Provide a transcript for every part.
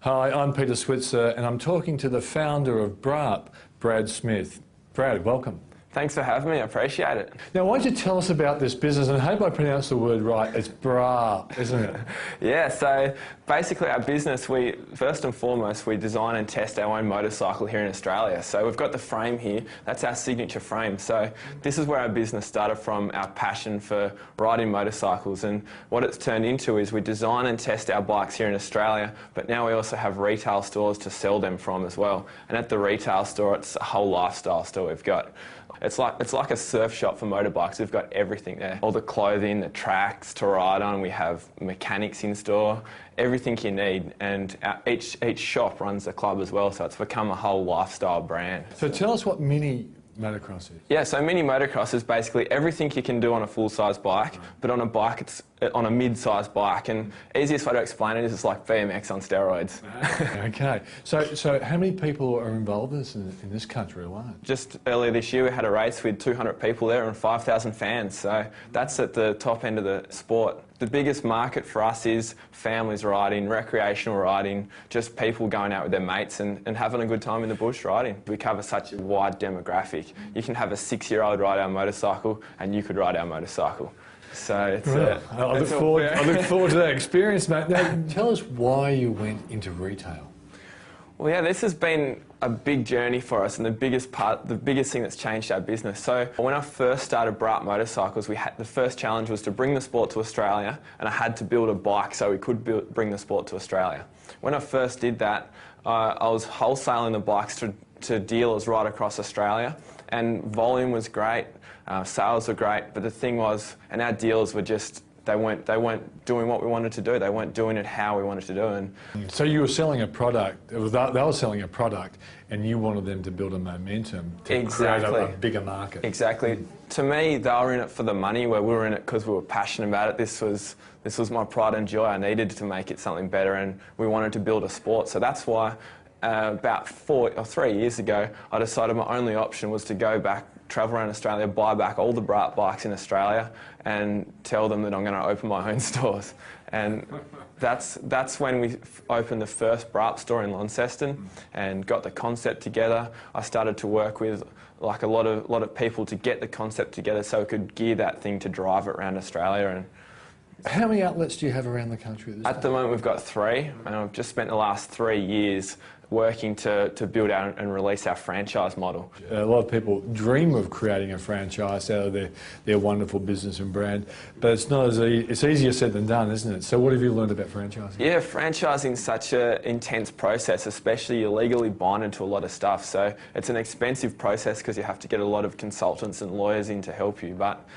Hi, I'm Peter Switzer and I'm talking to the founder of BRAP, Brad Smith. Brad, welcome. Thanks for having me, I appreciate it. Now, why don't you tell us about this business, and I hope I pronounced the word right, it's BRAP, isn't it? Yeah, so basically our business, first and foremost, we design and test our own motorcycle here in Australia. So we've got the frame here, that's our signature frame. So this is where our business started from, our passion for riding motorcycles, and what it's turned into is we design and test our bikes here in Australia, but now we also have retail stores to sell them from as well. And at the retail store, it's a whole lifestyle store we've got. It's like a surf shop for motorbikes. We've got everything there. All the clothing, the tracks to ride on. We have mechanics in store, everything you need. And each shop runs a club as well, so it's become a whole lifestyle brand. So tell us what Mini Motocross is. Yeah, so Mini Motocross is basically everything you can do on a full-size bike, but on a bike, it's on a mid-size bike. And easiest way to explain it is it's like BMX on steroids. Okay. So how many people are involved in this country alone? Just earlier this year, we had a race with 200 people there and 5,000 fans. So that's at the top end of the sport. The biggest market for us is families riding, recreational riding, just people going out with their mates and having a good time in the bush riding. We cover such a wide demographic. You can have a 6-year-old ride our motorcycle and you could ride our motorcycle. So it's, I look forward to that experience, mate. Now, tell us why you went into retail. Well, yeah, this has been a big journey for us, and the biggest thing that's changed our business. So when I first started BRAP Motorcycles, the first challenge was to bring the sport to Australia, and I had to build a bike so we could bring the sport to Australia. When I first did that, I was wholesaling the bikes to dealers right across Australia, and volume was great, sales were great, but the thing was, and our dealers were just, they weren't doing what we wanted to do. They weren't doing it how we wanted to do it. So you were selling a product, they were selling a product, and you wanted them to build a momentum to create a bigger market. Exactly. To me, they were in it for the money, where we were in it because we were passionate about it. This was my pride and joy. I needed to make it something better, and we wanted to build a sport. So that's why about 4 or 3 years ago, I decided my only option was to go back, travel around Australia, buy back all the BRAP bikes in Australia and tell them that I'm going to open my own stores. And that's when we opened the first BRAP store in Launceston and got the concept together. I started to work with like a lot of people to get the concept together so we could gear that thing to drive it around Australia. And how many outlets do you have around the country at this At the moment we've got 3, and I've just spent the last 3 years working to build out and release our franchise model. A lot of people dream of creating a franchise out of their wonderful business and brand, but it's not as it's easier said than done, isn't it? So what have you learned about franchising? Yeah, franchising is such an intense process, especially you're legally binded to a lot of stuff. So it's an expensive process because you have to get a lot of consultants and lawyers in to help you. But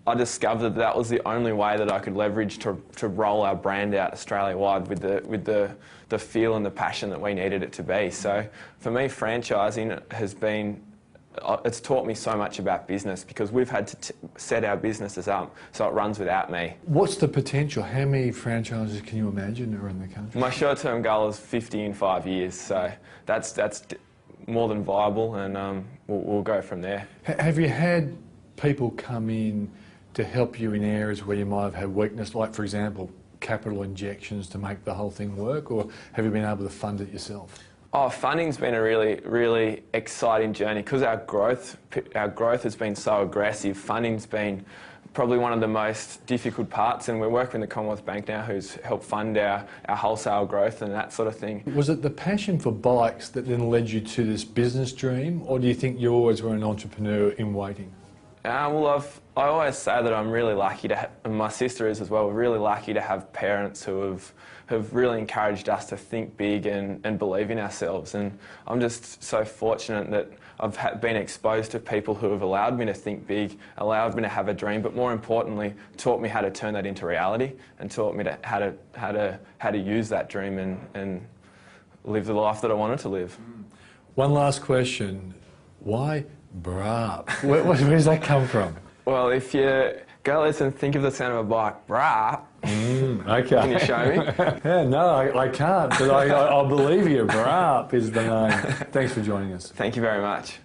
I discovered that was the only way that I could leverage to roll our brand out Australia-wide with the feel and the passion that we needed it to be. So for me, franchising has been, it's taught me so much about business because we've had to set our businesses up so it runs without me. What's the potential? How many franchises can you imagine around the country? My short-term goal is 50 in 5 years, so that's more than viable, and we'll go from there. Have you had people come in to help you in areas where you might have had weakness, like, for example, capital injections to make the whole thing work, or have you been able to fund it yourself? Oh, funding's been a really, really exciting journey because our growth has been so aggressive. Funding's been probably one of the most difficult parts, and we're working with the Commonwealth Bank now, who's helped fund our wholesale growth and that sort of thing. Was it the passion for bikes that then led you to this business dream, or do you think you always were an entrepreneur in waiting? Well, I always say that I'm really lucky to have, and my sister is as well, we're really lucky to have parents who have really encouraged us to think big and believe in ourselves. And I'm just so fortunate that I've been exposed to people who have allowed me to think big, allowed me to have a dream, but more importantly, taught me how to turn that into reality and taught me how to use that dream and live the life that I wanted to live. One last question. Why BRAP? Where does that come from? Well, if you go listen and think of the sound of a bike, BRAP. Okay. Can you show me? Yeah, no, I can't, but I'll believe you. BRAP is the name. Thanks for joining us. Thank you very much.